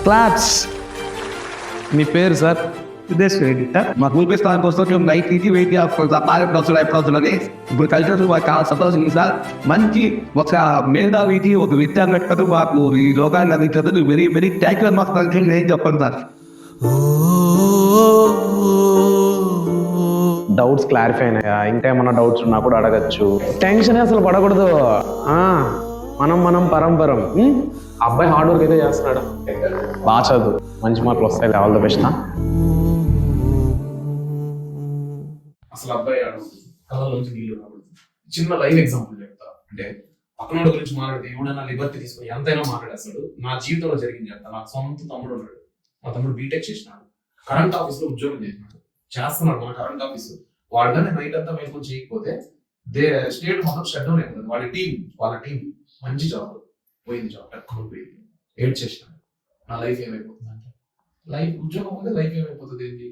Claps. మీ పేరు sir? Siddhesh Reddy sir. మా చూపిస్తానికి వస్తుంటే నైట్ నుంచి వెయిట్ ఎప్పుడు ఇప్పుడు కల్చర్ మాకు చాలా సంతోషం సార్. మంచి ఒక మేధావికి ఒక విద్యార్థి మాకు ఈ లోకాన్ని అందించదు. వెరీ వెరీ థ్యాంక్ యూ మాకు ఏం చెప్పండి సార్. డౌట్స్ క్లారిఫై అయినాయా? ఇంకా ఏమన్నా డౌట్స్ ఉన్నా కూడా అడగచ్చు. టెన్షన్ అసలు పడకూడదు. మనం పరంపరం. అబ్బాయి హార్డ్ వర్క్ అయితే చేస్తున్నాడు. బాగా చదువు, మంచి మార్కులు వస్తాయి. All the best. అసలు అబ్బాయి కళ్ళలోంచి నీళ్ళు రాబడుతుంది. చిన్న లైవ్ ఎగ్జాంపుల్ చెప్తా. అంటే పక్కనోడ గురించి మాట్లాడితే ఎవడైనా లిబర్టీ తీసుకుని ఎంతైనా మాట్లాడేస్తాడు. నా జీవితంలో జరిగింది చెప్తా. నాకు సొంత తమ్ముడు ఉన్నాడు. మా తమ్ముడు బీటెక్ చేసినాడు. కరెంట్ ఆఫీస్ లో ఉద్యోగం చేస్తున్నాడు. మన కరెంట్ ఆఫీస్ వాడు కానీ నైట్ అంతా మేల్కొని చేయకపోతే స్టేట్ మొత్తం షట్ డౌన్ అయిపోతుంది. వాళ్ళ టీం మంచి జాబ్ పోయింది. జాబ్ ఎక్కడ పోయింది. ఏడ్ చేసినాడు. నా లైఫ్ ఏమైపోతుంది అంటే ఉద్యోగం పోతే లైఫ్ ఏమైపోతుంది? ఏంటి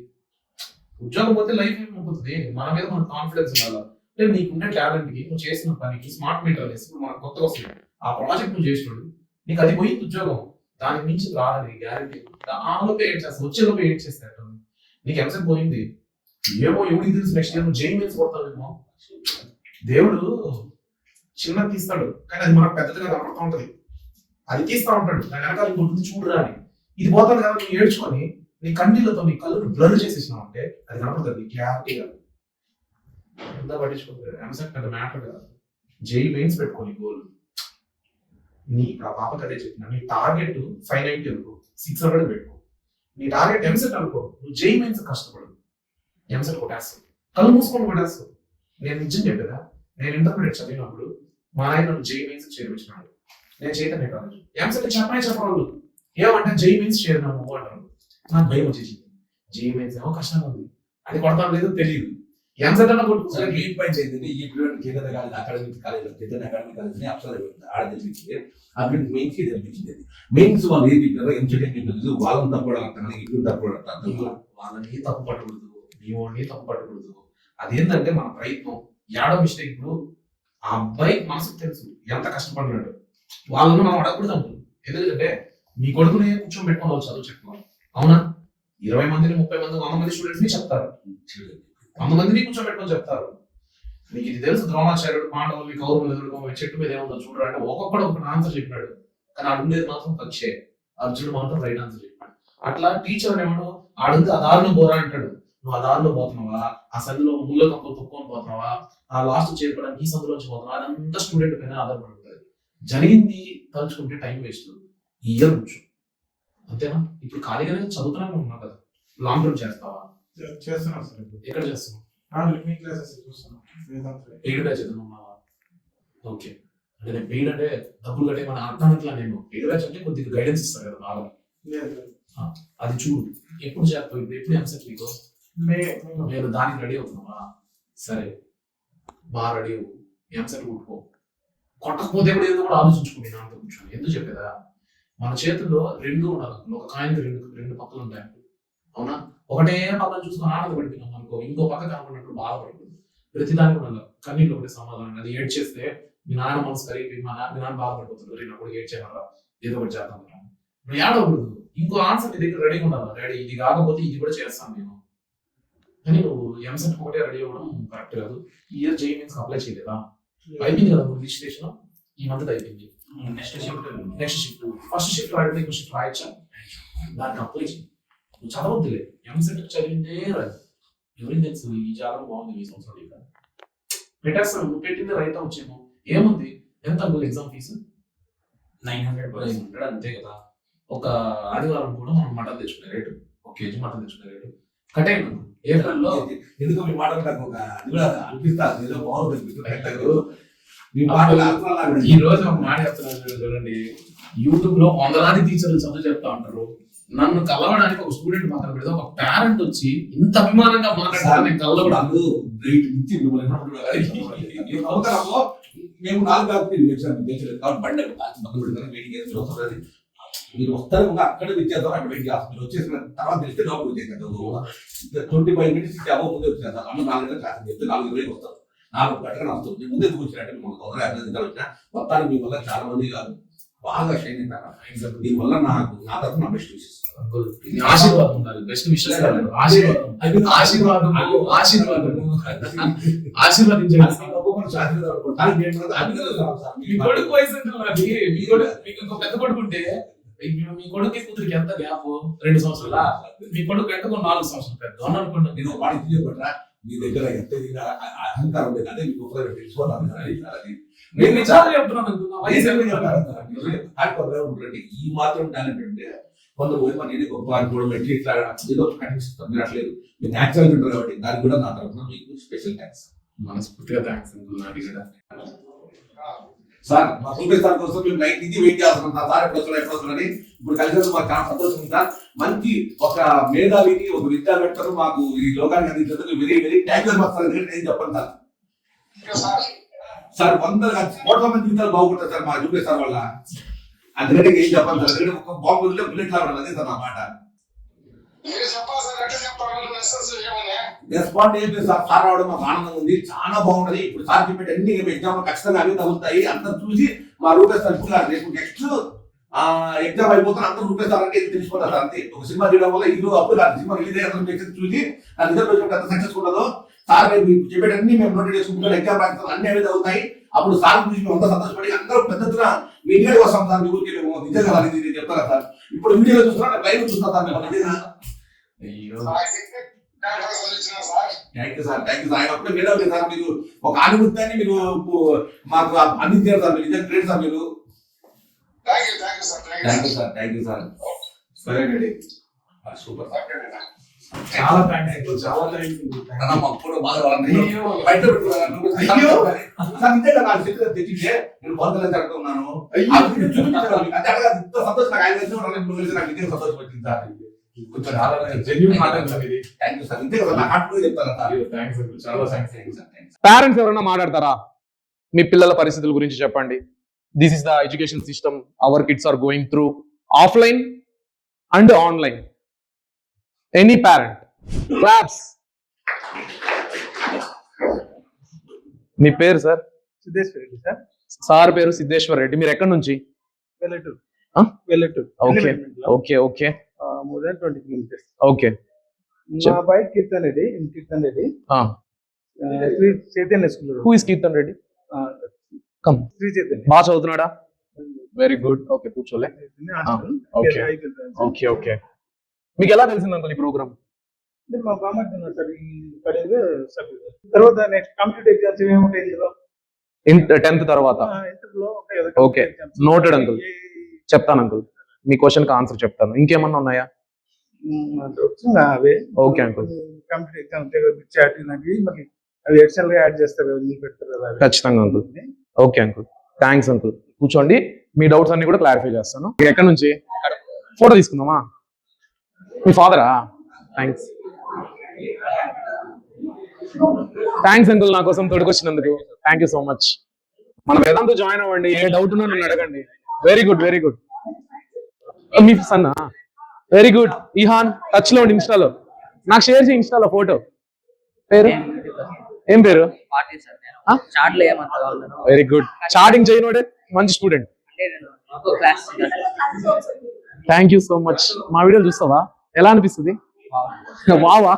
ఉద్యోగం పోతే లైఫ్ ఏమైపోతుంది? మన మీద మనకు కాన్ఫిడెన్స్ ఉండాలి. లేదు నీకుండే టాలెంట్ కి నువ్వు చేసిన పనికి స్మార్ట్ మీటర్ వేసి ఇప్పుడు మనకు కొత్తగా వస్తుంది. ఆ ప్రాజెక్ట్ నువ్వు చేసినాడు, నీకు అది పోయింది ఉద్యోగం. దానికి మించి రాదని గ్యారంటీ. ఆలోపే ఏడ్ చేస్తాను, వచ్చేలోపే ఏడ్ చేస్తాడు. నీకు ఎంసెట్ పోయింది ఏమో ఎవరికి తెలుసు. నెక్స్ట్ ఇయర్ నువ్వు జైన్ మీన్స్ కొడతావేమో. దేవుడు చిన్నది తీస్తాడు కానీ అది మనకు పెద్దగా కనపడుతూ ఉంటది. అది తీస్తా ఉంటాడు. దాని వెనకాల ఇంకొంటుంది చూడరా అని. ఇది పోతాను కదా నువ్వు ఏడ్చుకొని నీ కన్నీళ్ళతో నీ కళ్ళు బ్లర్ చేసేసినావు అంటే అది కనపడుతుంది క్లారిటీగా. ఎంత పట్టించుకోలేదు. ఎంసెట్ పెద్ద మ్యాటర్ కాదు. జై మెయిన్స్ పెట్టుకోని గోల్. నీ ఆ పాపకి అదే చెప్పిన నీ టార్గెట్ 590 అనుకో, 600 పెట్టుకో. నీ టార్గెట్ ఎంసెట్ అనుకో, నువ్వు జై మెయిన్స్ కష్టపడు. ఎంసెట్ కొట్టేస్తావు, కళ్ళు మూసుకొని కొట్టేస్తావు. నేను నిజం చెప్పేదా, నేను ఇంటర్మీడియట్ చదివినప్పుడు మా ఆయన నన్ను జై మెయిన్స్ చేర్పించినాడు. నేను చైతన్య కాలేజ్ ఎంసెట్ చెప్పేవాళ్ళు ఏమంటే జై మెయిన్స్ చేరినాము అంటారు. నాకు భయం వచ్చేసింది. జై మెయిన్స్ ఏమో కష్టంగా ఉంది, అది కొడతాను లేదో తెలియదు. ఎంసెట్ అన్న కొట్టుకుంటే మెయిన్ పాయింట్ ఏంటంటే ఈ పిల్లలు కేంద్ర college academic college academic college అప్సర్ ఆడ తెలిపించింది. ఆ పిల్లలు మెయిన్స్ తెలిపించింది. మెయిన్స్ వాళ్ళు ఏది ఎంసెట్ వాళ్ళని తప్పడం ఇట్లు తప్పడం వాళ్ళని తప్పు పట్టకూడదు, నీవోని తప్పు పట్టకూడదు. అదేంటంటే మన ప్రయత్నం ఏడో మిస్టేక్. ఇప్పుడు ఆ అబ్బాయి మనసుకు తెలుసు ఎంత కష్టపడినాడు. వాళ్ళను మనం అడగకూడదు అంటుంది. ఎందుకంటే మీ కొడుకునే కూర్చోబెట్టుకుని వాళ్ళు చదువు చెప్తున్నారు. అవునా? 20 మందిని 30 మంది 100 మంది స్టూడెంట్స్ ని చెప్తారు. 100 మందిని కూర్చోబెట్టుకొని చెప్తారు. నీకు ఇది తెలుసు. ద్రోణాచార్యుడు పాండవులు కౌరవులు ఎదుర్కొ చెట్టు మీద ఏముందో చూడరు అంటే ఒక్కొక్కడు ఒక ఆన్సర్ చెప్పినాడు. కానీ ఆడుండేది మాత్రం పచ్చే. అర్జునుడు మాత్రం రైట్ ఆన్సర్ చెప్పాడు. అట్లా టీచర్ ఏమో ఆడుంది ఆ దారిలో పోరా అంటాడు. నువ్వు ఆ దారిలో పోతున్నావా, ఆ సందులో ముళ్ళ కప్పులు తొక్కుని పోతున్నావా, ఆ లాస్ట్ చేరుకోవడానికి ఈ సందులోంచి పోతున్నావా, అదంతా స్టూడెంట్ పైన ఆధారపడి ఉంటుంది. జరిగింది తలుచుకుంటే టైం వేస్ట్. ఇయర్ నుంచి అంతేనా? ఇప్పుడు ఖాళీగానే చదువుతున్నానే ఉన్నావు కదా, లాంగ్ టర్మ్ చేస్తావా? చేస్తున్నాం సార్. ఎక్కడ చేస్తున్నావు? పెయిడ్ బ్యాచ్ ఉన్నావా? ఓకే. అంటే నేను పెయిడ్ అంటే డబ్బులు కట్టే మన అర్థానికిలా. నేను పెయిడ్ బ్యాచ్ అంటే కొద్దిగా గైడెన్స్ ఇస్తారు కదా బాగా. అది చూడు. ఎప్పుడు చేస్తావు? ఎప్పుడు ఎంసెట్ నీకు? నేను దానికి రెడీ అవుతున్నావా? సరే బాగా రెడీ అవ్వు. ఎంసెట్ కొట్టుకో. కొట్టకపోతే కూడా ఏదో కూడా ఆలోచించుకోండి. నాతో కూర్చొని ఎందుకు చెప్పేదా, మన చేతుల్లో రెండు ఉండాలి. ఒక కాయిన్కి రెండు పక్కలు ఉంటాయి. అవునా? ఒకటే పక్కన చూసుకొని ఆనందపడిపోయినాం అనుకో, ఇంకో పక్క కనపడినప్పుడు బాధపడుతుంది. ప్రతిదానికి ఉండాలి కన్నీళ్ళు ఒకటి సమాధానం. అది ఏడ్ చేస్తే మీ నాన్న మనసు కరిగి మీ నాన్న బాధపడిపోతుంది. నేను ఏడ్ చేయగలరా, ఏదో ఒకటి చేద్దాం. నువ్వు ఏడవకూడదు. ఇంకో ఆన్సర్ నీ దగ్గర రెడీగా ఉండాలి. రెడీ ఇది కాకపోతే ఇది కూడా చేస్తాను నేను అని. నువ్వు ఎంసెట్ ఒకటే రెడీ అవ్వడం కరెక్ట్ కాదు. ఈ ఇయర్ జై మీన్స్ అప్లై చేయలేదా? అయిపోయింది కదా రిజిస్ట్రేషన్. ఈ మంత్ అయిపోయింది. నెక్స్ట్ షిఫ్ట్ ఫస్ట్ షిఫ్ట్ రాయడం ఇంకో షిఫ్ట్ రాయొచ్చా? దానికి అప్లై చేయి. నువ్వు చదవద్దులే. ఎంసెట్ చదివిందే రాదు. ఎవరికి తెలుసు ఈ జాబ్ బాగుంది ఈ సంవత్సరం ఇక పెట్టేస్తాను. నువ్వు పెట్టింది రైట్ వచ్చేమో. ఏముంది? ఎంత ఎగ్జామ్ ఫీజు? 900 అంతే కదా. ఒక ఆదివారం కూడా మనం మటన్ తెచ్చుకునే రేటు, 1 కేజీ మటన్ తెచ్చుకునే రేటు కట్ అయినా ఏప్రిల్లో. ఎందుకు మీ మాటలు నాకు ఒక అది కూడా అనిపిస్తుంది. ఏదో బాగుంది. ఈ రోజు ఒక మాట చెప్తున్నాను చూడండి. యూట్యూబ్ లో వందలాది టీచర్లు చదువు చెప్తా ఉంటారు. నన్ను కలవడానికి ఒక స్టూడెంట్ పక్కన పెడితే ఒక పేరెంట్ వచ్చి ఇంత అభిమానంగా మాట్లాడతారు. నేను కలవడానికి మేము 4 కాబట్టి బండి వెయిటింగ్ చేసి మీరు వస్తారు అక్కడ ఇచ్చేద్దాం. అక్కడ వెయిట్ చేస్తాం. మీరు వచ్చేసిన తర్వాత తెలిస్తే లోపల వచ్చేసారు. 25 minutes ఇచ్చామో ముందే వచ్చేస్తారు. అన్న 4 గంటలకు క్లాస్ చెప్తే 4:20 వస్తారు. 4 గంటలకు వస్తుంది. ముందు ఎందుకు వచ్చినట్టు మిమ్మల్ని వచ్చినా మొత్తానికి మీ వల్ల చాలా మంది కాదు బాగా షైన్ అవుతారా. దీనివల్ల నా తరఫున బెస్ట్ విషెస్. మీ ఆశీర్వాదం ఉండాలి. బెస్ట్ విషెస్ ఆశీర్వాదం. ఆశీర్వాదం ఆశీర్వాదం ఆశీర్వాదించండి. మీ కొడుకు వయసు ఎంత ఉన్నది? మీ కొడుకు మీకు ఇంకో పెద్ద కొడుకు ఉంటే మీ కొడుకు కూతురికి ఎంత గ్యాప్? 2 సంవత్సరాలా? మీ కొడుకు ఎంతకు 4 సంవత్సరాలు పెద్ద అనుకుంటా. నేను వాడికి చెప్పట్రా, మీ దగ్గర ఎంత అహంకారం లేదు. అదే మీకు ఒకసారి తెలుసుకోవాలి. నేను నిజాలు చెప్తున్నాను. నా వయసు ఉంటుంది. ఈ మాత్రం టాలెంట్ అంటే కొందరు పోయి నేనే గొప్ప అనుకోవడం పెట్టి ఇట్లా ఏదో కనిపిస్తుంది. మీరు అట్లేదు, మీరు న్యాచురల్ ఉంటారు కాబట్టి దానికి కూడా నా తరఫున మీకు స్పెషల్ థ్యాంక్స్. మనస్ఫూర్తిగా థ్యాంక్స్ నాకు కూడా. సార్ మా సూపర్ స్టార్ కోసం మేము నైట్ నుంచి వెయిట్ చేస్తున్నాం సార్. ఎప్పుడు వస్తున్నారని ఇప్పుడు కలిసి మాకు చాలా సంతోషం ఉంది సార్. మంచి ఒక మేధావిని, ఒక విద్యావేత్తను మాకు ఈ లోకానికి అందించేందుకు very very thank you sir. నేను చెప్పండి సార్. సార్ 100 కోట్ల మంది జీవితాలు బాగుంటారు సార్ మా సూపర్ స్టార్ వల్ల. అందుకంటే ఏం చెప్పాలి సార్, ఎందుకంటే ఒక బాంబు బుల్లెట్ లా ఉండాలి. అదే సార్ నా మాట. రెస్పాండ్ ఏం లేదు సార్. సార్ రావడం మాకు ఆనందం ఉంది, చాలా బాగుంటది. ఇప్పుడు సార్ చెప్పేట అన్ని ఎగ్జామ్ ఖచ్చితంగా అవి తగులుతాయి. అందరూ చూసి మా రూపేస్తారు అనుకున్నారు. రేపు నెక్స్ట్ ఎగ్జామ్ అయిపోతారు, అందరూ రూపేస్తారంటే తెలిసిపోతారు సార్. అంతే. ఒక సినిమా చేయడం వల్ల ఇల్లు అప్పుడు కాదు, సినిమా రిలీజ్ అయ్యే చూసి నా రిజల్ట్ ఎంత సక్సెస్ ఉండదో సార్ రేపు చెప్పేటన్ని మేము నోట్ చేసుకుంటాం. ఎగ్జామ్ రాస్తాం, అన్ని అవి అవుతాయి. అప్పుడు సార్ చూసి మేము అంతా సంతోషపడి అందరూ పెద్ద మీడియాకి వస్తాం సార్. మీ ఊరికి మేము నిజంగా చెప్తారా సార్. ఇప్పుడు వీడియోలో చూస్తున్నా, లైవ్ చూస్తున్నా సార్. మేము నిజంగా థ్యాంక్ యూ సార్. ఆయన అప్పుడే మేడం సార్. మీరు ఒక అనుభూతాన్ని మీరు మాకు అందించారు సార్. మీరు నిజంగా గ్రేట్ సార్. మీరు థ్యాంక్ యూ సార్. సరే రెడీ. సూపర్. చాలా థ్యాంక్స్. చాలా థ్యాంక్స్. బాగా బయట తెచ్చితే నేను బాగా జరుగుతున్నాను. సంతోషం నాకు ఆయన నాకు నిజంగా సంతోషం వచ్చింది సార్. పేరెంట్స్ ఎవరైనా మాట్లాడతారా? మీ పిల్లల పరిస్థితుల గురించి చెప్పండి. This is the education system our kids are going through, offline and online. Any parent claps. మీ పేరు sir? Siddheswara Reddy sir. Sir పేరు సిద్ధేశ్వర్ రెడ్డి. మీరు ఎక్కడి నుంచి? Vellaturu. Okay okay okay more than 20 kilometers. Okay. మా అబ్బాయి Keerthan Reddy. Sri Chaitanya school. Who is Keerthan Reddy? Come. Sri Chaitanya. బాగా చదువుతున్నాడా? Very good. ఓకే కూర్చోలే. Okay okay okay. మీకు ఎలా తెలిసింది అంకుల్ ఈ ప్రోగ్రామ్? మా బామ్మర్ది ఉన్నారు సార్ ఈ కాలేజీలో సభ్యులు. తర్వాత నెక్స్ట్ కాంపిటేటివ్ ఎగ్జామ్స్ ఏమేమి ఇందులో 10th తర్వాత? ఇంటర్లో ఓకే నోటెడ్ అంకుల్. చెప్తాను అంకుల్, మీ క్వశ్చన్కి ఆన్సర్ చెప్తాను. ఇంకేమన్నా ఉన్నాయా? అవే. Okay uncle. Competitive exam chart మళ్ళీ అవి ఎడిషనల్ గా యాడ్ చేస్తారు కదా, పెడతారు కదా. ఖచ్చితంగా uncle. Okay uncle, thanks uncle. కూర్చోండి, మీ డౌట్స్ అన్ని కూడా క్లారిఫై చేస్తాను. ఎక్కడి నుంచి? ఫోటో తీసుకుందామా? మీ ఫాదరా? థ్యాంక్స్ అంకుల్, నా కోసం తోడుకొచ్చినందుకు థ్యాంక్ యూ సో మచ్. మన వేదాంతో జాయిన్ అవ్వండి, ఏ డౌట్ ఉన్నా నన్ను అడగండి. Very good very good. మీ సన్నా? Very good. ఈహాన్ టచ్ లో ఉండి ఇన్స్టాలో నాకు షేర్ చేయి. ఇన్స్టాలో ఫోటో. పేరు ఏం పేరు? Very good. చాటింగ్ చేయనోడే మంచి student. Thank you so much. మా వీడియోలు చూస్తావా? ఎలా అనిపిస్తుంది? వావా.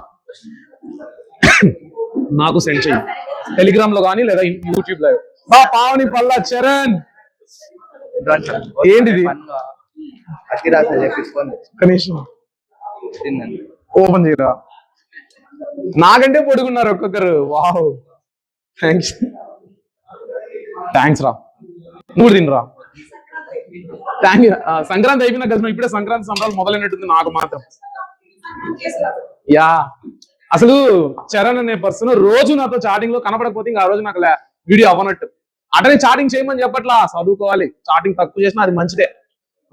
నాకు సెండ్ చెయ్యి టెలిగ్రామ్ లో కానీ లేదా యూట్యూబ్ లో. బా పావని పల్లా చరణ్. ఏంటిది? కనీసం ఓపెన్ చేయరా? నాకంటే పొడుగున్నారు ఒక్కొక్కరు. వావ్ థ్యాంక్స్ రా. నువ్వు తినరా? Thank you. సంక్రాంతి అయిపోయినా కదా, ఇప్పుడే సంక్రాంతి సంబరాలు మొదలైనట్టుంది నాకు మాత్రం. యా, అసలు చరణ్ అనే పర్సన్ రోజు నాతో చాటింగ్ లో కనపడకపోతే ఇంకా ఆ రోజు నాకు వీడియో అవ్వనట్టు. అటనే చాటింగ్ చేయమని చెప్పట్లా, చదువుకోవాలి. చాటింగ్ తక్కువ చేసినా అది మంచిదే.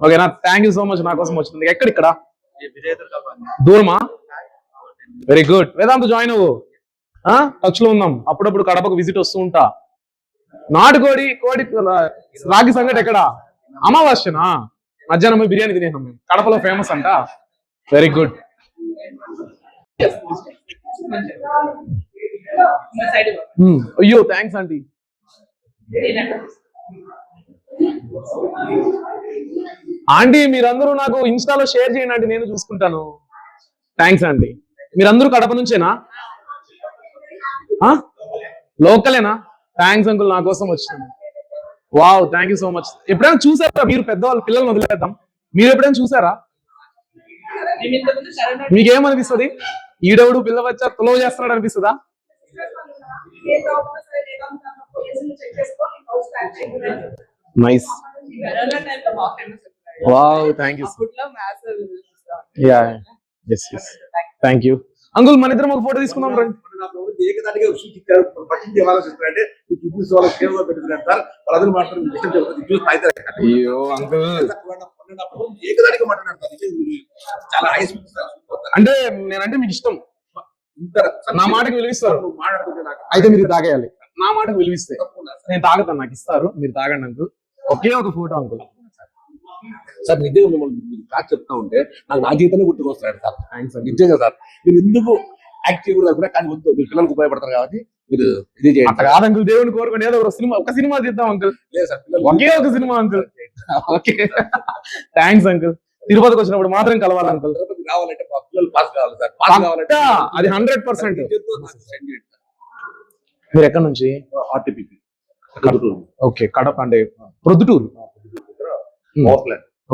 ఓకేనా? థ్యాంక్ యూ సో మచ్ నా కోసం వచ్చింది. ఎక్కడిక్కడ? దూరమా? Very good. వేదాంత జాయిన్ అవ్వు, టచ్ లో ఉందాం. అప్పుడప్పుడు కడపకు విజిట్ వస్తూ ఉంటా. నాటుకోడి కోడి రాగి సంగటి ఎక్కడ? అమావాస్యనా? మధ్యాహ్నం బిర్యానీ తినేసాం మేము, కడపలో ఫేమస్ అంట. Very good. అయ్యో థ్యాంక్స్ ఆంటీ. ఆంటీ మీరందరూ నాకు ఇన్స్టాలో షేర్ చేయండి ఆంటీ, నేను చూసుకుంటాను. Thanks aunty. మీరందరూ కడప నుంచేనా? లోకలేనా? థ్యాంక్స్ అంకుల్, నా కోసం వచ్చినాను. Wow, thank you so much. ఎప్పుడైనా చూసారా మీరు పెద్దవాళ్ళు పిల్లల్ని వదిలేద్దాం, మీరు ఎప్పుడైనా చూసారా? మీకేమనిపిస్తుంది? ఈడవుడు పిల్ల వచ్చా తులవ చేస్తున్నాడు అనిపిస్తుందా? Nice. Wow, thank you. Yeah, yes yes, thank you uncle. మన ఇద్దరం ఒక ఫోటో తీసుకుందాం రండి. ఏకదాటిగా పట్టించి ఆలోచిస్తారంటే ఈ కిడ్నీస్ వాళ్ళ సేవగా పెట్టుకున్నారు సార్. వాళ్ళందరూ మాట్లాడుతున్నారు అయ్యో అంకుల్, ఏకదాటిగా మాట్లాడతారు. చాలా హై స్పీడ్ సార్. అంటే నేనంటే మీకు ఇష్టం, నా మాటకు విలువిస్తారు. నువ్వు మాట్లాడుతుంటే నాకు అయితే మీరు తాగేయాలి, నా మాటకు విలువిస్తే నేను తాగుతాను, నాకు ఇస్తారు, మీరు తాగండి అంకుల్. ఒకే ఒక ఫోటో అంకుల్. సార్ నిజంగా మిమ్మల్ని మీరు కాదు చెప్తా ఉంటే నాకు నా జీవితాన్ని గుర్తుకొస్తాడు సార్. థ్యాంక్స్ సార్, నిజంగా సార్. మీరు ఎందుకు యాక్ట్ చేయకూడదు కూడా, కానీ వద్దు, మీరు పిల్లలకు ఉపయోగపడతారు కాబట్టి మీరు ఇది చేయండి. అట్లా కాదు అంకుల్, దేవుని కోరుకోండి, ఏదో ఒక సినిమా తీద్దాం అంకుల్. లేదు సార్, ఒకే ఒక cinema uncle. Okay, thanks uncle. తిరుపతికి వచ్చినప్పుడు మాత్రం కలవాలి అంకుల్. తిరుపతి రావాలంటే మా పిల్లలు పాస్ కావాలి సార్. పాస్ కావాలంటే అది 100%. మీరు ఎక్కడి నుంచి? ఆర్టీపీపీ ఓకే, కడప అంటే ప్రొద్దుటూరు.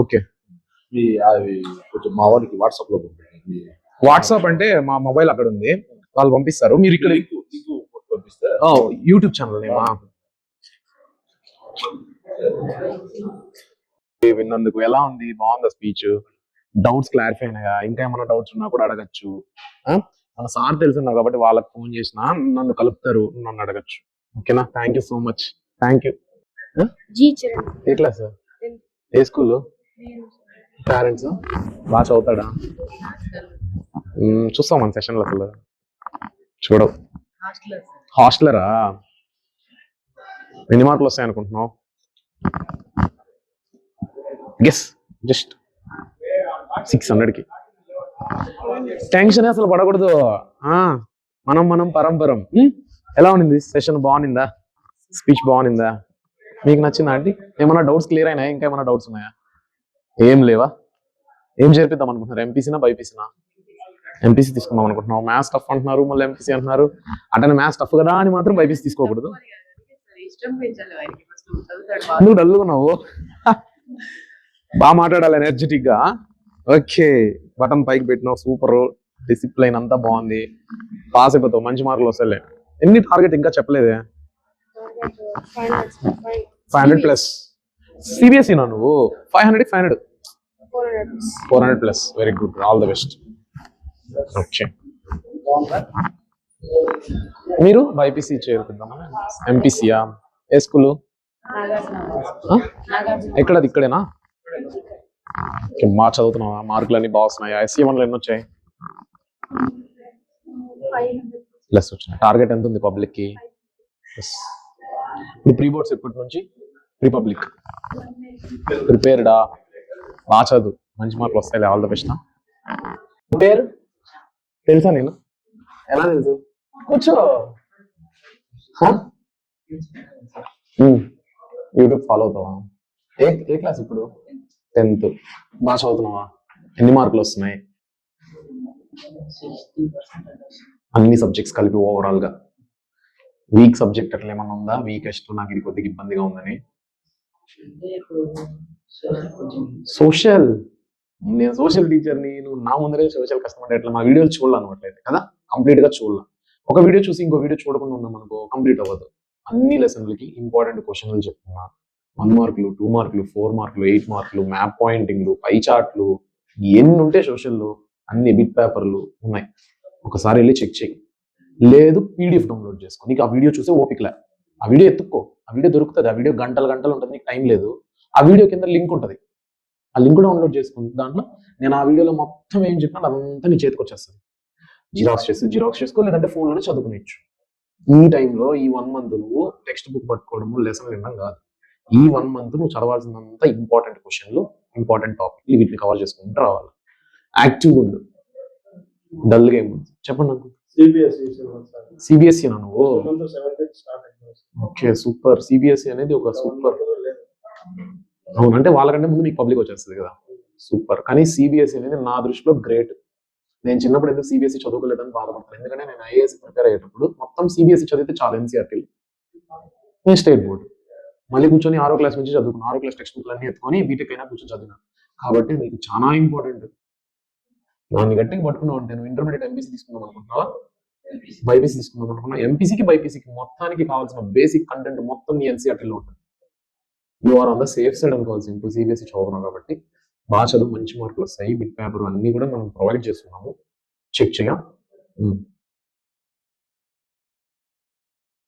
ఓకే, మీ అవి కొంచెం మా వాళ్ళకి వాట్సాప్ లో పంపించండి. వాట్సాప్ అంటే మా మొబైల్ అక్కడ ఉంది, వాళ్ళు పంపిస్తారు. మీరు ఇక్కడ పంపిస్తే యూట్యూబ్ ఛానల్ నేమా? విన్నందుకు ఎలా ఉంది? బాగుందా స్పీచ్? డౌట్స్ క్లారిఫై అయినాయా? ఇంకా ఏమైనా డౌట్స్ ఉన్నా కూడా అడగచ్చు. మన సార్ తెలుసున్నావు కాబట్టి వాళ్ళకి ఫోన్ చేసినా నన్ను కలుపుతారు, నన్ను అడగచ్చు. ఓకేనా? Thank you so much. Thank you. A class? A school? Parents బాగా చదువుతాడా? చూస్తాం మన సెషన్లో. అసలు చూడవు. హాస్టలరా? ఎన్ని మార్కులు వస్తాయి అనుకుంటున్నావు? Guess, just 600కి. టెన్షన్ అసలు పడకూడదు. మనం పరంపరం. ఎలా ఉండింది సెషన్? బాగుందా? స్పీచ్ బాగుందా? మీకు నచ్చిందా అండి? ఏమైనా డౌట్స్ క్లియర్ అయినాయా? ఇంకా ఏమైనా డౌట్స్ ఉన్నాయా? ఏం లేవా? ఏం చేర్పిద్దాం అనుకుంటున్నారు? ఎంపీసీనా బైపీసీనా? ఎంపీసీ తీసుకుందాం అనుకుంటున్నావు. మ్యాథ్స్ టఫ్ అంటున్నారు, మళ్ళీ ఎంపీసీ అంటున్నారు. అంటే మ్యాథ్స్ టఫ్ కదా అని మాత్రం బైపీసీ తీసుకోకూడదు. నువ్వు డల్లుగున్నావు. బాగా మాట్లాడాలి, ఎనర్జెటిక్ గా. ఓకే, బటన్ పైకి పెట్టినావు, సూపర్. డిసిప్లైన్ అంతా బాగుంది. పాస్ అయిపోతావు, మంచి మార్కులు వస్తాయి. ఎన్ని టార్గెట్ ఇంకా చెప్పలేదే? 500+. సిబిఎస్ఈనా నువ్వు? 500 400+. Very good, all the best. Okay, మీరు బైపీసీ చేరుకుందామా? ఎంపీసీయా? ఏ స్కూల్? ఎక్కడది? ఇక్కడేనా? మా చదువుతున్నావా? మార్కులు అన్ని బాగా వస్తున్నాయా? SC1లో ఎన్ని వచ్చాయి? ప్లస్ వచ్చినాయి. టార్గెట్ ఎంత ఉంది పబ్లిక్కి? ఇప్పుడు ప్రీ బోర్డ్స్ ఎప్పటి నుంచి? ప్రీ పబ్లిక్ ప్రిపేర్డా? బాగా చదువు, మంచి మార్కులు వస్తాయి. All the best. పేరు తెలుసా? నేను ఎలా తెలుసు? కూర్చో. యూట్యూబ్ ఫాలో అవుతావా? ఏ క్లాస్ ఇప్పుడు? 10th. బాగా చదువుతున్నావా? ఎన్ని మార్కులు వస్తున్నాయి? అన్ని సబ్జెక్ట్స్ కలిపి ఓవరాల్ గా. వీక్ సబ్జెక్ట్ అట్లా ఏమన్నా ఉందా? వీకెస్ట్ నాకు ఇది కొద్దిగా ఇబ్బందిగా ఉందని. సోషల్? నేను సోషల్ టీచర్ని, నువ్వు నా ముందరే సోషల్ కష్టపడే ఎట్లా? మా వీడియోలు చూడాలన్నట్లయితే కదా, కంప్లీట్ గా చూడాలి. ఒక వీడియో చూసి ఇంకో వీడియో చూడకుండా ఉన్నాం అనుకో, కంప్లీట్ అవ్వదు. అన్ని లెసన్లకి ఇంపార్టెంట్ క్వశ్చన్లు చెప్తున్నా. 1 మార్కులు, 2 మార్కులు, 4 మార్కులు, 8 మార్కులు, మ్యాప్ పాయింటింగ్లు, పై చార్ట్లు, ఎన్ని ఉంటే సోషల్లో అన్ని బిట్ పేపర్లు ఉన్నాయి. ఒకసారి వెళ్ళి చెక్ చేయి. లేదు PDF డౌన్లోడ్ చేసుకో. నీకు ఆ వీడియో చూసే ఓపికలే, ఆ వీడియో ఎత్తుక్కో. ఆ వీడియో దొరుకుతుంది. ఆ వీడియో గంటలు ఉంటుంది, నీకు టైం లేదు. ఆ వీడియో కింద లింక్ ఉంటుంది, ఆ లింక్ డౌన్లోడ్ చేసుకుంది. దాంట్లో నేను ఆ వీడియోలో మొత్తం ఏం చెప్పినా అదంతా నీ చేతికి వచ్చేస్తుంది. జిరాక్స్ చేసుకో, లేదంటే ఫోన్లోనే చదువుకునేచ్చు. ఈ టైంలో ఈ 1 మంత్ నువ్వు టెక్స్ట్ బుక్ పట్టుకోవడము, లెసన్ వినడం కాదు. ఈ 1 మంత్ నువ్వు చదవాల్సినంత ఇంపార్టెంట్ క్వశ్చన్లు, ఇంపార్టెంట్ టాపిక్, వీటిని కవర్ చేసుకుంటూ రావాలి. యాక్టివ్గా ఉండు, డల్గా ఏముంది చెప్పండి నాకు. సిబిఎస్ఈనా నువ్వు? Okay, super. సిబిఎస్ఈ అనేది ఒక సూపర్. అవును, అంటే వాళ్ళకంటే ముందు మీకు పబ్లిక్ వచ్చేస్తుంది కదా. సూపర్. కానీ సిబిఎస్ఈ అనేది నా దృష్టిలో గ్రేట్. నేను చిన్నప్పుడు ఎందుకు సిబిఎస్ఈ చదువుకోలేదని బాధపడతాను. ఎందుకంటే నేను ఐఏఎస్ ప్రిపేర్ అయ్యేటప్పుడు మొత్తం సిబిఎస్ఈ చదివితే చాలు ఎన్సీఆర్టీలు. నేను స్టేట్ బోర్డు మళ్ళీ కూర్చొని 6వ క్లాస్ నుంచి చదువుకున్నాను. 6వ క్లాస్ టెక్స్ట్ బుక్లు అన్ని ఎత్తుకొని బీటెక్ అయినా కూర్చొని చదివినాను. కాబట్టి నీకు చాలా ఇంపార్టెంట్. దాన్ని గట్టిగా పట్టుకున్నావు అంటే నువ్వు ఇంటర్మీడియట్ ఎంపీసీ తీసుకుందాం అనుకుంటున్నావా, బైపీసీ తీసుకుందాం అనుకున్నా, ఎంపీసీకి బైపీసీకి మొత్తానికి కావాల్సిన బేసిక్ కంటెంట్ మొత్తం నీ ఎన్సీఆర్టీలో ఉంటుంది. You are on the safe side అనుకోవాలి. సింపుల్ సిబిఎస్ఈ చదువుకున్నావు కాబట్టి బాగా చదువు, మంచి మార్కులు వస్తాయి. బిట్ పేపర్ అన్ని కూడా మనం ప్రొవైడ్ చేస్తున్నాము. చెక్ చేయ